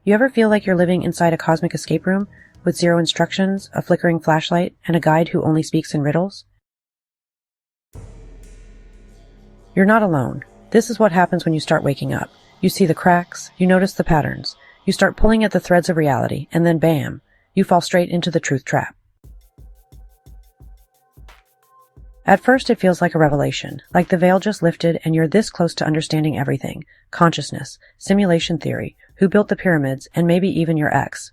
You ever feel like you're living inside a cosmic escape room with zero instructions, a flickering flashlight, and a guide who only speaks in riddles? You're not alone. This is what happens when you start waking up. You see the cracks, you notice the patterns, you start pulling at the threads of reality, and then bam, you fall straight into the truth trap. At first it feels like a revelation, like the veil just lifted and you're this close to understanding everything. Consciousness, simulation theory, who built the pyramids, and maybe even your ex.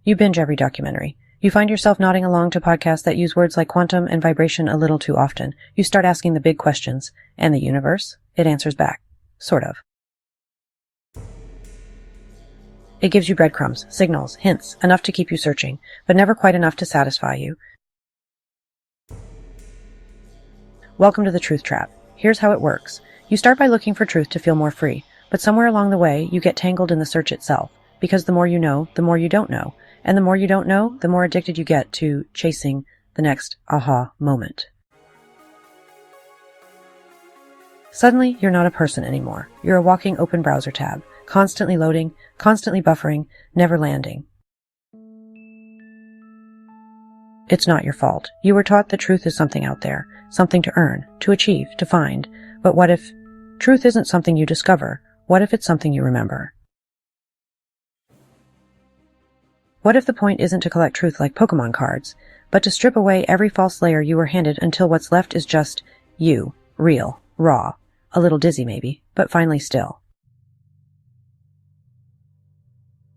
You binge every documentary. You find yourself nodding along to podcasts that use words like quantum and vibration a little too often. You start asking the big questions. And the universe? It answers back. Sort of. It gives you breadcrumbs, signals, hints, enough to keep you searching, but never quite enough to satisfy you. Welcome to the truth trap. Here's how it works. You start by looking for truth to feel more free, but somewhere along the way, you get tangled in the search itself, because the more you know, the more you don't know, and the more you don't know, the more addicted you get to chasing the next aha moment. Suddenly, you're not a person anymore. You're a walking open browser tab, constantly loading, constantly buffering, never landing. It's not your fault. You were taught that truth is something out there, something to earn, to achieve, to find. But what if truth isn't something you discover? What if it's something you remember? What if the point isn't to collect truth like Pokemon cards, but to strip away every false layer you were handed until what's left is just you, real, raw, a little dizzy maybe, but finally still?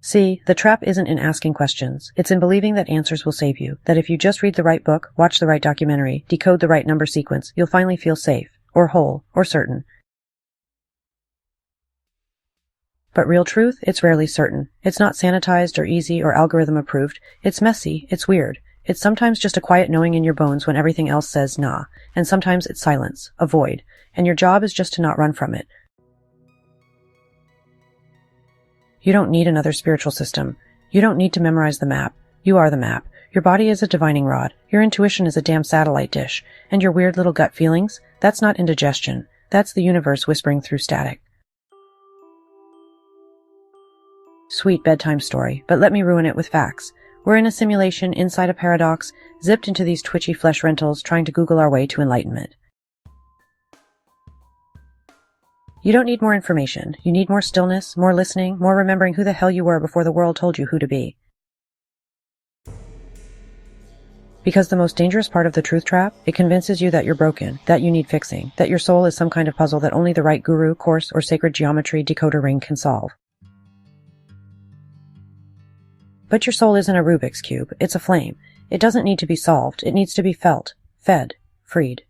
See, the trap isn't in asking questions. It's in believing that answers will save you, that if you just read the right book, watch the right documentary, decode the right number sequence, you'll finally feel safe, or whole, or certain. But real truth, it's rarely certain. It's not sanitized or easy or algorithm approved. It's messy, it's weird. It's sometimes just a quiet knowing in your bones when everything else says nah, and sometimes it's silence, a void, and your job is just to not run from it. You don't need another spiritual system. You don't need to memorize the map. You are the map. Your body is a divining rod. Your intuition is a damn satellite dish. And your weird little gut feelings? That's not indigestion. That's the universe whispering through static. Sweet bedtime story, but let me ruin it with facts. We're in a simulation inside a paradox, zipped into these twitchy flesh rentals, trying to Google our way to enlightenment. You don't need more information. You need more stillness, more listening, more remembering who the hell you were before the world told you who to be. Because the most dangerous part of the truth trap, it convinces you that you're broken, that you need fixing, that your soul is some kind of puzzle that only the right guru, course, or sacred geometry decoder ring can solve. But your soul isn't a Rubik's Cube. It's a flame. It doesn't need to be solved. It needs to be felt, fed, freed.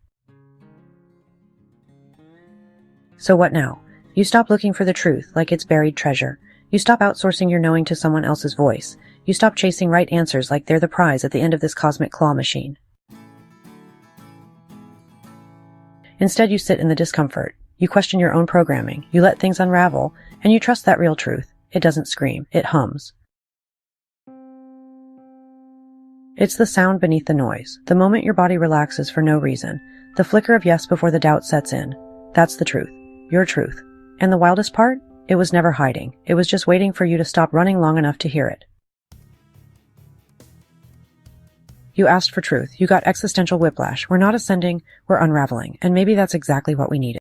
So what now? You stop looking for the truth like it's buried treasure. You stop outsourcing your knowing to someone else's voice. You stop chasing right answers like they're the prize at the end of this cosmic claw machine. Instead, you sit in the discomfort. You question your own programming. You let things unravel, and you trust that real truth. It doesn't scream. It hums. It's the sound beneath the noise. The moment your body relaxes for no reason. The flicker of yes before the doubt sets in. That's the truth. Your truth. And the wildest part? It was never hiding. It was just waiting for you to stop running long enough to hear it. You asked for truth. You got existential whiplash. We're not ascending, we're unraveling. And maybe that's exactly what we needed.